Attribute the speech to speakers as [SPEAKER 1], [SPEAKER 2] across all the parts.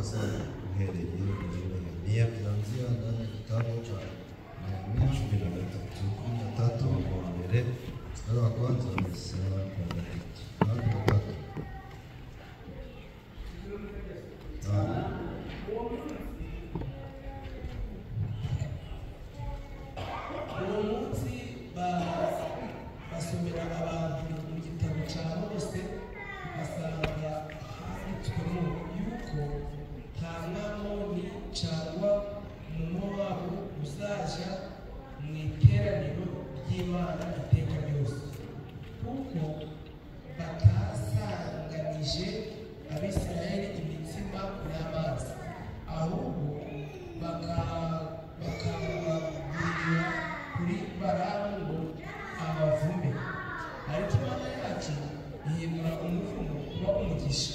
[SPEAKER 1] hasa uhereye muri Nehemiya kuanzia ndani ya kitabu cha Nehemiya 13 wa mbere mstari wa kwanza anasema
[SPEAKER 2] basomera abantu mu gitabo cya Mose basanga handitswemo yuko nta mwamoni cyangwa umumowabu uzaja mu iteraniro ry'Imana iteka ryose, kuko batasanganije Abisirayeli imitsima n'amazi, ahubwo bakababwirira kuri Balamu ngo abavume, ariko Imana yacu ihindura umuvumo kuba umugisha.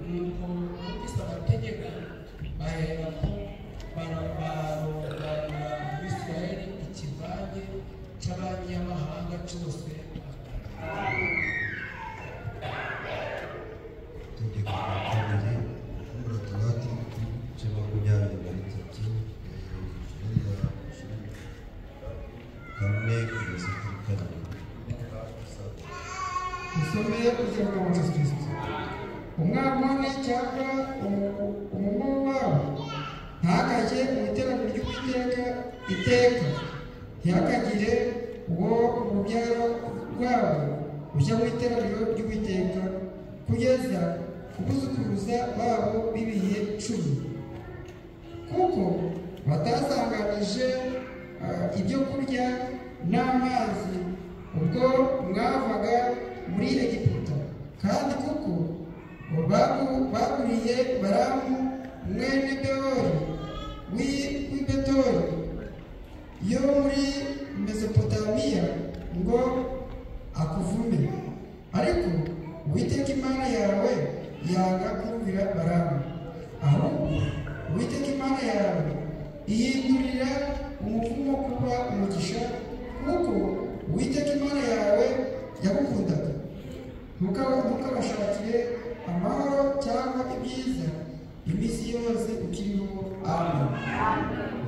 [SPEAKER 2] Nuko bumvise amategeko baherako barobanura Abisirayeli ikivange cy'abanyamahanga cyose.
[SPEAKER 3] Usomeye kugira ngo Yesu Kristo umwamoni cyangwa umumowabu ntakajye mu iteraniro ry'Uwiteka iteka, ntihakagire uwo urubyaro rwabo ujya mu iteraniro ry'Uwiteka kugeza ku buzukuruza babo b'ibihe 10, kuko batasanganije ibyo kurya n'amazi ubwo mwavaga muri Egiputa, kandi kuko baguriye Balamu mwene Beori w'i Betori yo muri Mesopotamiya ngo akuvume, ariko Uwiteka Imana yawe yanga kumvira Balamu, ahubwo Uwiteka Imana yawe ihindurira umuvumo kuba umugisha, kuko Uwiteka Imana yawe yagukundaga. Ntukabashakire amahoro cyangwa ibyiza iminsi yose ukiriho. Amen.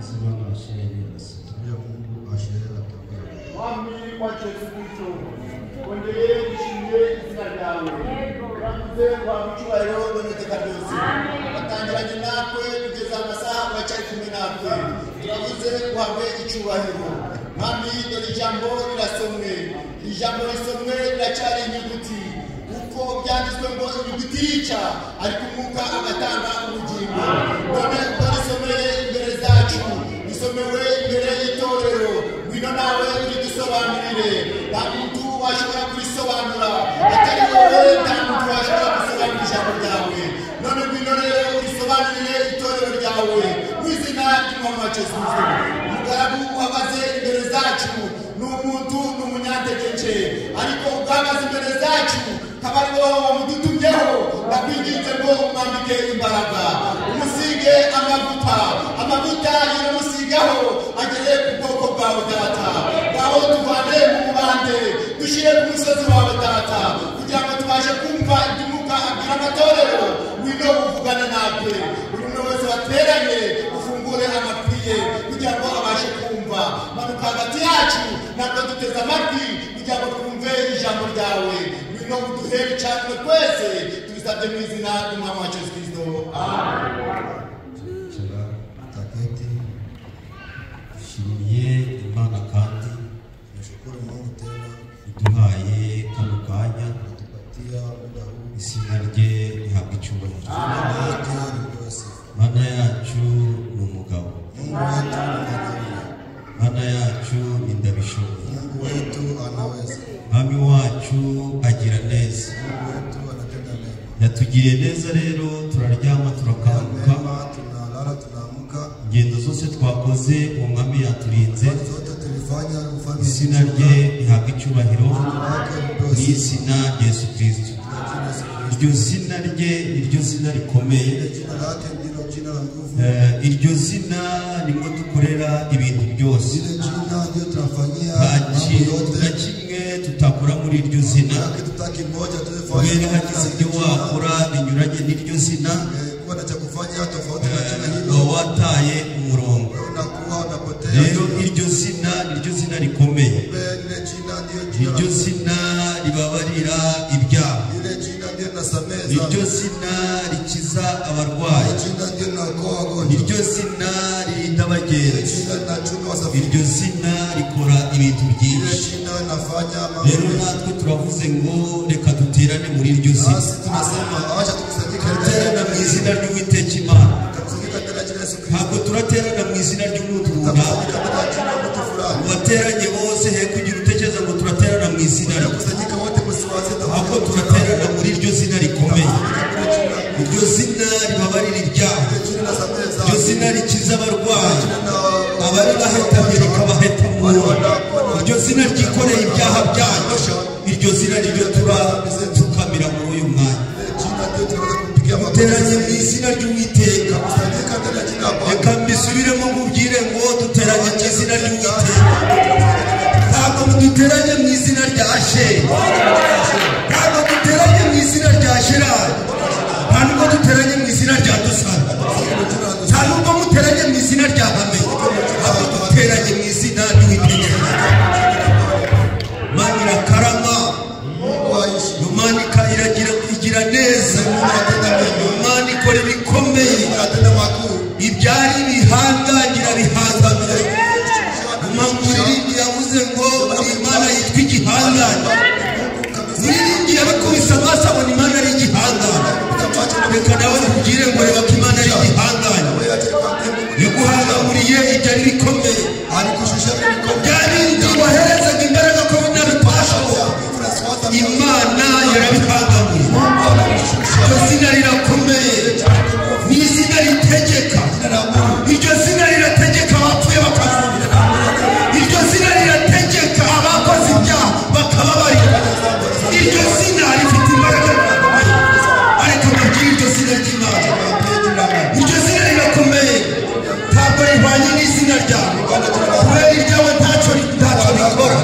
[SPEAKER 1] Simama asheni asitumia Mungu asheni atabara.
[SPEAKER 4] Mwami wa Yesu Kristo, kondeye dushimye izina ryawe. Turavuze ngo amucyubahiro n'iteka ryose. Batangiranye natwe kugeza amasaha bacari kumwe natwe. Turavuze guhabwe icyubahiro. Mwami dore ijambo rirasomwe. Ijambo risomwe riracyari inyuguti, kuko byanditswe ngo inyuguti irica ariko umwuka agatanga ubugingo. None risomeye imbere zacu, risomewe imbere y'itorero. Ngwino nawe uridusobanurire. Nta muntu washobora kurisobanura atari wowe, nta muntu washobora gusobanura ijambo ryawe. None ngwino rero urisobanurire itorero ryawe mu izina ry'Umwami wacu Yesu Kristo. Umugaragu uhagaze imbere zacu ni umuntu n'umunyantegenke, ariko ubwagaze imbere zacu kaba ari wowe wamudutumyeho. Ndakwinginze ngo umwambike imbaraga, umusige amavuta y'umusigaho agere ku bwoko bwawe data. Ngaho tuvane mu mubande dushyire ku musozi wawe data, kugira ngo tubashe kumva iby'umwuka abwira amatorero. Ngwino uvugane natwe, buri umwe wese wateranye ufungure amatwi ye kugira ngo abashe kumva. Manuka hagati yacu natwe duteze amatwi kugira ngo twumve ijambo ryawe. Ngwino uduhe icyatwe twese, tubisabye mu izina ry'Umwami wacu Yesu Kristo. Amen.
[SPEAKER 1] Dushimiye Imana kandi nashukuru Mungu tena iduhaye kano kanya atupatia muda huu, izina rye rihabwa icyubahiro. Mana yacu ni umugabo, Mana yacu ni ndabishoboye, Mungu wetu anaweza, Mwami wacu agira neza, Mungu wetu anatenda neza. Yatugiriye neza rero turaryama turakanguka, tunalala tunaamka, ingendo zose twakoze Umwami yaturinze. Izina rye rihabwa icyubahiro mu izina rya Yesu Kristo. Iryo zina rye niryo zina rikomeye, iryo zina nimwo dukorera ibintu byose. Nta kintu na kimwe tutakora muri iryo zina, kubera hagize ibyo wakora binyuranye n'iryo zina
[SPEAKER 5] kuwa na cha kufanya tofauti na jina hilo,
[SPEAKER 1] wataye umurongo.
[SPEAKER 5] unakuwa unapotea.
[SPEAKER 1] Rero iryo zina niryo zina rikomeye.
[SPEAKER 5] Ile jina ndio jina.
[SPEAKER 1] Iryo zina ribabarira ibyaha.
[SPEAKER 5] Ile jina ndio nasameza.
[SPEAKER 1] Iryo zina rikiza abarwayi.
[SPEAKER 5] Jina ndio naokoa wagonjwa.
[SPEAKER 1] Iryo zina ririnda abagenzi.
[SPEAKER 5] Jina linachunga wasafiri.
[SPEAKER 1] Iryo zina rikora ibintu byinshi.
[SPEAKER 5] Jina linafanya mambo.
[SPEAKER 1] Rero natwe turavuze ngo reka duterane muri iryo zina.
[SPEAKER 5] Sasa tunasema acha tukusanyike
[SPEAKER 1] duterane mu izina ry'Uwiteka Imana.
[SPEAKER 5] tukusanyike katika jina la Yesu Kristo.
[SPEAKER 1] Ntabwo turaterana mu izina ry'umuntu runaka.
[SPEAKER 5] Katika jina la mtu fulani.
[SPEAKER 1] Wateranye bose he kugira utekereza ngo turaterana mu izina rye.
[SPEAKER 5] Tukusanyike wote msiwaze
[SPEAKER 1] ahubwo turaterana muri iryo zina rikomeye. Iryo zina ribabarira ibyaha. Iryo zina rikiza abarwayi. Abari bahetamye rikabahetamura. Iryo zina ryikoreye ibyaha byanyu. Iryo zina niryo tukamira muri uyu mwanya. Duteranye mu izina ry'Uwiteka. Reka mbisubiremo mubwire ngo duteranye mu izina ry'Uwiteka. Ntabwo duteranye mu izina rya Asheri. Ntabwo duteranye mu izina rya Sherari. Ntabwo duteranye mu izina rya Dusana. Ntabwo muteranye mu izina rya Hame. Ntabwo duteranye mu izina ry'Uwiteka. Imana irakarama. Imana igira neza. Imana ikora ibikomeye. Ibyari bihangangira bihangamira. Umuririmbyi yavuze ngo Imana yitwa igihangane. Umuririmbyi yabikubise amaso abona Imana ari igihangane. Reka nawe nkubwire ngo reba ko Imana ari igihangane. Yaguhangamuriye ibyari bikomeye. Bya bindi waherezaga imbaraga ko binabipashaho. Imana yarabihangamuye. Iryo zina rirakomeye. Ni izina ritegeka. Iryo zina rirategeka abapfuye bakazura. Iryo zina rirategeka abakoze ibyaha bakababarira. Iryo zina rifite imbaraga. Ariko mbabwire iryo zina ry'Imana. Iryo zina rirakomeye. Ntabwo rihwanye n'izina ryawe. Kubera iryawe ntacyo rikora.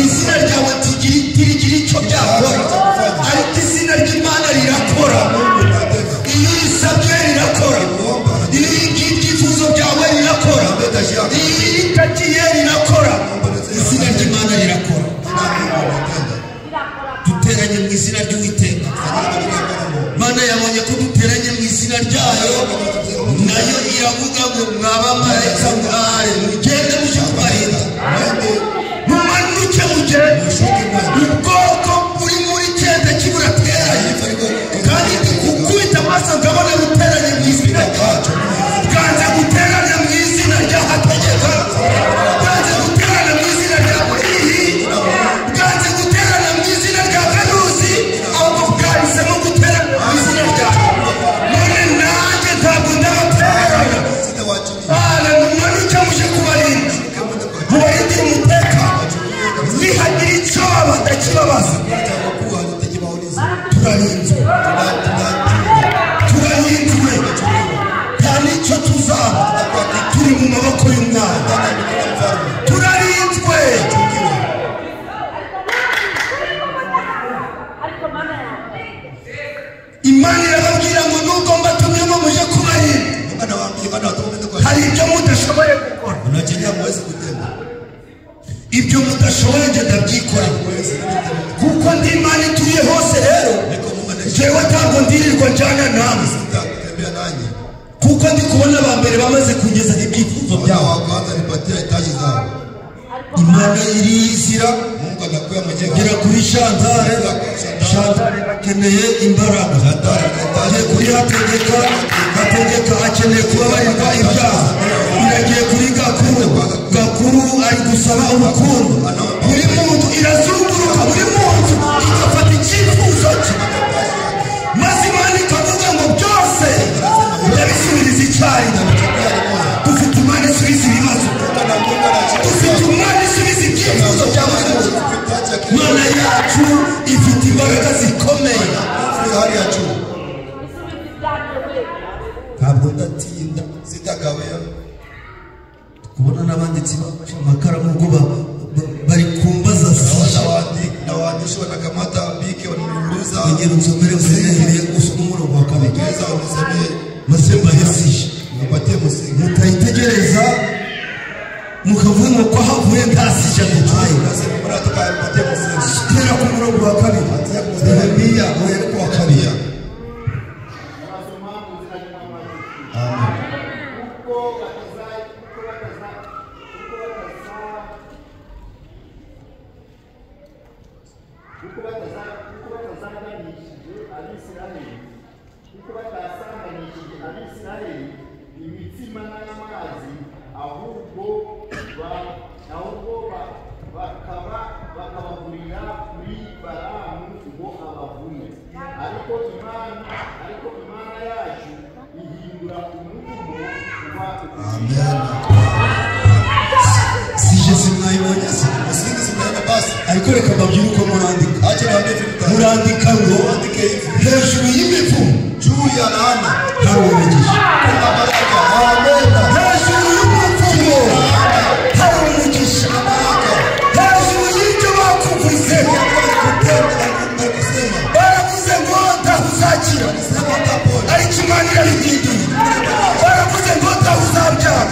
[SPEAKER 1] Izina ryawe ntirigira icyo ryakora. Ariko izina ry'Imana rirakora. Iyo urisabye rirakora. Iyo uyigiye ibyifuzo byawe rirakora. Iyo uyitagiye rirakora. Izina ry'Imana rirakora. Duteranye mu izina ry'Uwiteka. Imana yabonye ko duteranye mu izina ryayo, nayo iravuga ngo mwabamarayika mware mugende muje kubarinda. Mumanuke mugende. Ubwoko buri muri cyenda kiburateranye. Kandi ndikukubita amaso ngabona guteranye mu izina ryacu. Bwanze guterana mu izina ry'ahategeka. Bwanze guterana mu izina rya Murihi. Bwanze guterana mu izina rya Kanuzi. Ahubwo bwahisemo guterana mu izina ryacu. None nanjye ntabwo ndabaterana. Mumanuke muje kubarinda. Mubarindire umutekano. Nihagira icyo badakibabaza. Turarinzwe. Turarinzwe. Nta n'icyo tuzaba. Turi mu maboko y'Umwana. Turarinzwe. Imana irababwira ngo nubwo mbatumyemo muje kubarinda, hari ibyo mudashoboye gukora. Ibyo mudashoboye njye ndabyikorera. Kuko ndi Imana ituye hose rero. Jewe ntabwo ndirirwa njyana namwe. Kuko ndi kubona aba mbere bamaze kugeza ibyifuzo byabo. Imana irizira. Gera kuri Shantare. Shantare akeneye imbaraga. Agiye kuri Hategeka. Hategeka akeneye kubabarirwa ibyaha. Iragiye kuri Gakuru. Gakuru ari gusaba urukundo. Buri muntu irazunguruka buri muntu igafata icyifuzo cye. Maze Imana ikavuga ngo byose ndabisubiriza icyarimwe. Dufite Imana isubiza ibibazo. Dufite Imana isubiza ibyifuzo bya buri muntu. Imana yacu ifite imbaraga zikomeye. Ntabwo ndatinda. Kubona n'abanditsi amakaramu ubwo bari kumbaza
[SPEAKER 5] waandishi wanakamata biki wananiuliza
[SPEAKER 1] wengine msomere usinehere usoma umurongo wa kabiri.
[SPEAKER 5] maze mbahesije mupatie musingi mutayitegereza mukavuga ko havuye ntasije gutaye maze muratuka mupatie musingi tera ku murongo wa kabiri Nehemiya moyo kwa kabiri. Ariko reka mbabwire uko murandika ngo hejuru y'imivumo juu ya laana hari umugisha. Hejuru y'umuvumo hari umugisha. Hejuru y'ibyo bakuvuze baravuze ngo ndahuzakira ariko Imana irabihinduye. Baravuze ngo ndahuzabyara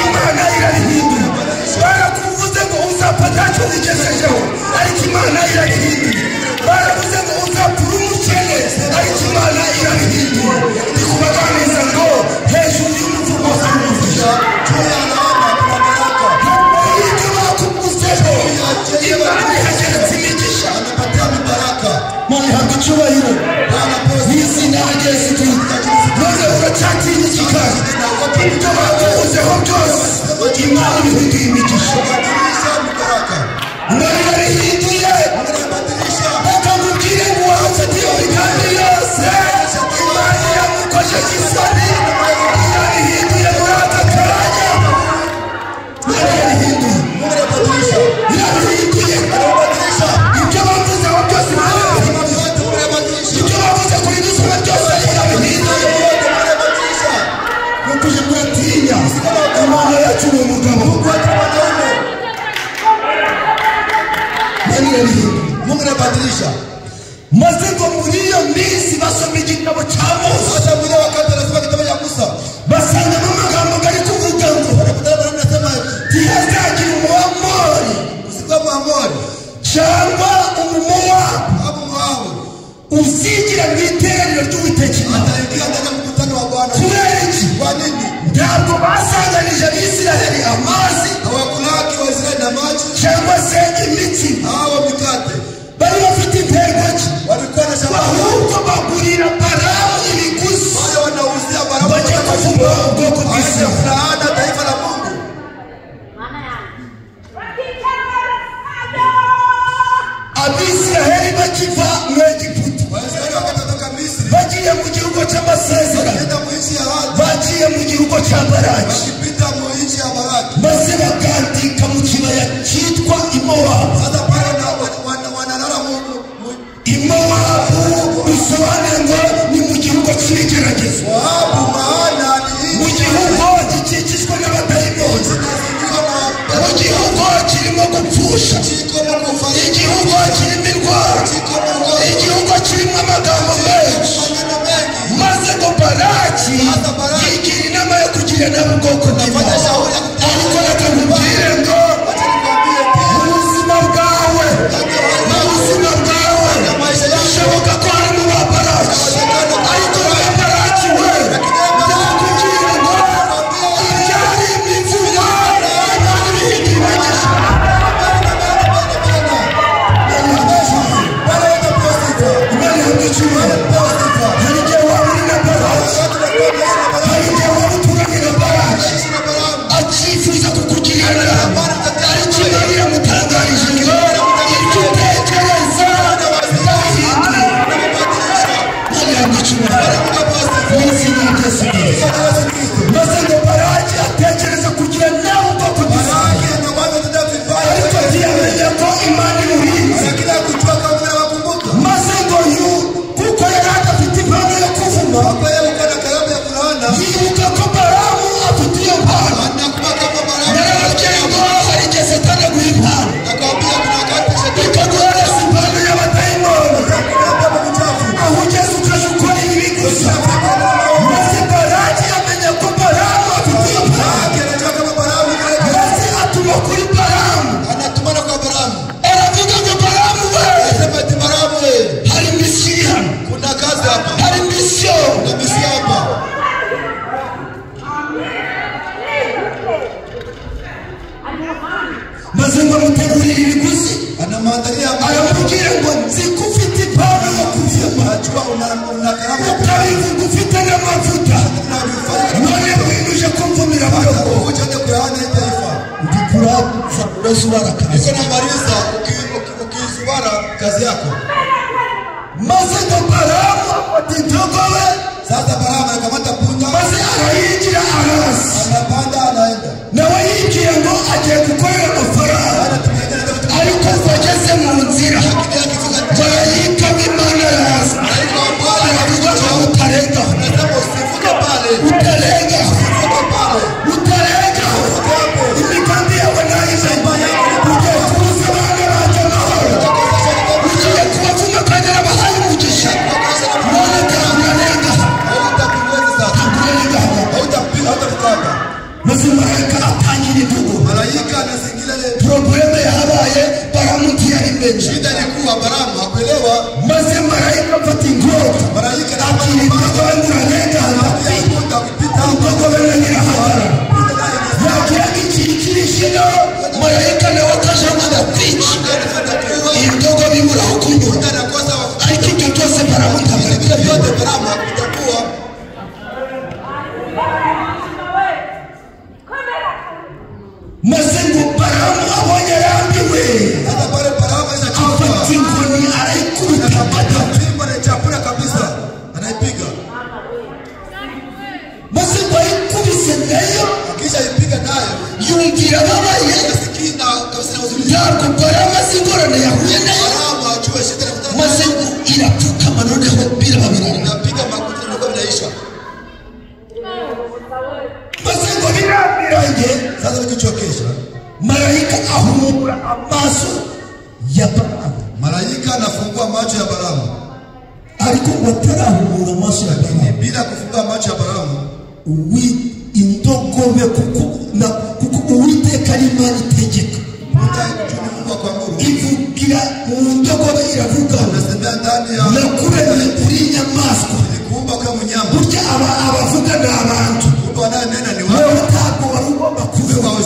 [SPEAKER 5] Imana irabihinduye. Barakuvuze ngo uzapfa ntacyo wigejejeho ariko Imana irabihinduye. Baravuze ngo uzapfura umukene ariko Imana irabihinduye. Ndikubaganiriza ngo hejuru y'umuvumo hari umugisha. Ibyo bakuvuzeho Imana ihageretse imigisha. Mubihabwa icyubahiro n'izina rya Yesu Kristo. Maze uracyatinya ikikazi ibyo bakuvuzeho byose Imana ibihinduye imigisha. Imana irabihinduye. Reka mubwire ngo wahafite iyo migambi yose Imana iramukojeje isoni. Irabihinduye muri aka kanya. Imana irabihinduye. Irabihinduye. Ibyo bavuzeho byose Imana irabihinduye. Ibyo bavuze kuri dusoma byose irabihinduye. Nukuje muratinya Imana yacu ni umugabo. Mungu anabadilisha. Maze ngo muri iyo minsi basoma igitabo cya Musa. Hata muri wakati anasoma kitabu cha Musa basanga amagambo gari kuvuga ngo tihazagira umuamori usigamu amori cyangwa umumowabu uzigira mu iteraniro ry'Uwiteka ataingia ndani ya mkutano wa Bwana. Kubera iki? Kwa nini? Ntabwo basanganije Abisiraheli amazi hawakulaki Waisraeli na maji cyangwa se imitsi hawa mikate. Bari bafite intego ki? Walikuwa na shabaha ahubwo bagurira Balamu ibiguzi. Wale wanauzia Balamu bajya kuvuga ubwoko bw'Isiraheli na taifa la Mungu. Abisiraheli bakiva mu Egiputa Waisraeli wakatoka Misri bagiye mu gihugu cy'amasezerano bagiye mu gihugu cya Baraki bakipita mu nchi ya Baraki maze bakandika mu kibaya cyitwa Imowabu. Sasa pale wanalala Imowabu bisobanuye ngo ni mu gihugu cy'ibigeragezo. Mowabu maana ni mu gihugu gikikijwe n'abadayimoni. Mu gihugu kirimo gupfusha. Igihugu kirimo indwara. Igihugu kirimo amagambo menshi. Maze ngo Baraki yigira inama yo kugira nabo ubwoko bw'Imana. Ariko reka nkubwire ngo mu buzima bwawe bishoboka ko harimo ba Baraki. Ariko ba Baraki we ndakubwira ngo ibyari imivumo Imana ibihinduye imigisha. aramubwira ngo nzi ko ufite impano yo kuvuma utabivuga ufite n'amavuta none winuje kumvumira abagabo ndikura urasubara kazi ukizubara kazi yako maze ngo Balamu afata indogobe. Sasa Balamu anakamata punda maze arayinjira arasi anapanda anaenda nawe yinjiye ngo agiye gukorera amafaranga ariko bageze mu nzira barayika w'Imana arasi aravuga ngo utarenga imigambi yawe nayizanye ugiye kubuza abana banjye amahoro ugiye kubavuma kandi arabahaye umugisha none urarenga maze marayika atangira imvugo probleme yahabaye Balamu ntiyarimenye shida ilikuwa Balamu hakuelewa maze marayika afata ingota akiri indogobe murarengana indogobe nirahagarara yakiraga ikintu kirishino marayika nawe akajamana kwica indogobe imuraho kunyura ariko ibyo byose Balamu ntagaragara byote Balamu hakutakuwa maze ngo Balamu abonye yarambiwe afata inkoni arayikubita anaichapura kabisa anaipiga maze ngo ayikubise nayo akisha ipiga nayo yumvira babaye ntabwo Balamu azi ingorane yahuye nayo maze ngo irapfukama noneho birababirana inapiga makuta nuko binaisha maze ngo birambiranye sasa bikichokesha marayika ahumura amaso ya Balamu marayika anafungua macho ya Balamu ariko watarahumura amaso ya Balamu bila kufungua macho ya Balamu indogobe kuko Uwiteka ari Imana itegeka ivugira mu ndogobe iravuga nakuremye uri inyamaswa burya abavuga ni abantu wowe ntabwo wari ugomba kuvuga wowe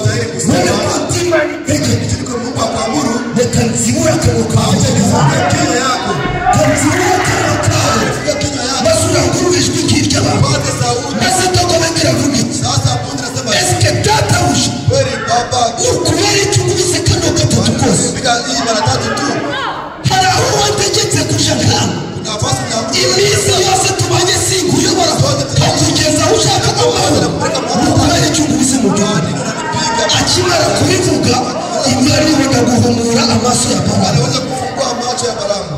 [SPEAKER 5] mutima reka nzibura akanwa kawe kanzibura akanwa kawe maze urangurura ijwi nk'iry'abantu maze indogobe iravuga iti esike databuja ukubera icyo ukubise kano gatatu kose hari aho wategetse kuja nk'aho iminsi yose tubanye sinkuyobora kakugeza aho ushaka amahoro ukubera icyo ukubise mu gihugu akimara kubivuga Imana ibona guhumura amaso ya Balamu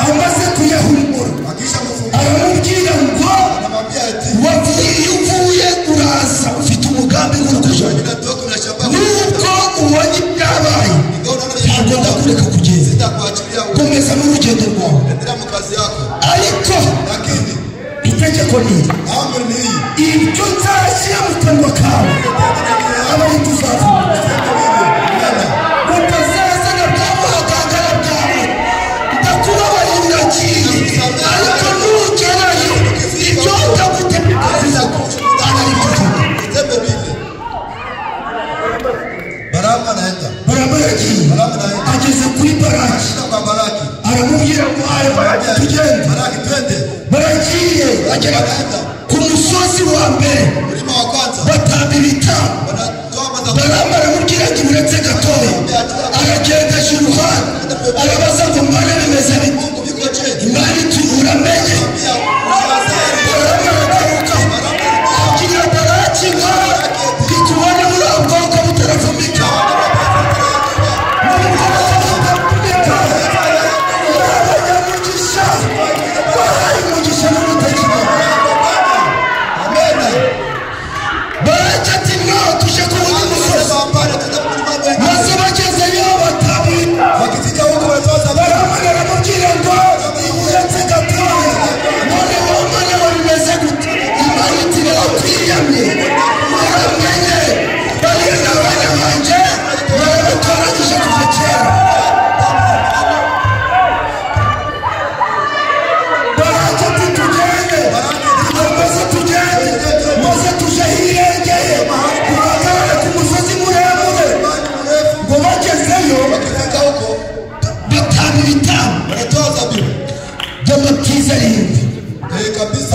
[SPEAKER 5] amaze kuyahumura aramubwira ngo uvuye uraza ufite umugambi w'urukujo nubwo ubonye ibyabaye ntabwo ndakureka kugenda komeza n'urugendo rwawe ariko itegeko ni ibyo nzashyira mu kanwa kawe abari tuzavuga utazazana bwamuhagangara bwawe ndakubabarira uragiye ariko nugerayo ibyo ndagutegeka Balamu yagiye ageze kuri Balaki aramubwira ngo Balaki tugende baragiye agera ku musozi wa mbere batamba ibitambo Balamu aramubwira ati uretse gatoya aragenda aje iruhande arabaza ngo Mana bimeze bite Imana iti uramenye Balamu aragaruka abwira Balaki ngo ndikubona muri ubwo bwoko butaravumika maze bagezeyo batabira Balamu aramubwira ngo uretse gatoya none wowe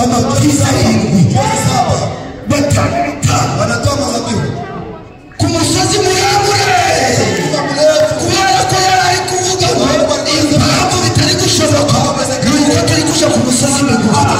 [SPEAKER 5] amabwiriza arindwi batanga
[SPEAKER 6] wanatoa mazabihu
[SPEAKER 5] ku musozi muremure kubera ko yari ari kuvuga ngo impamvu bitari gushoboka ni uko turi kuja ku musozi migufi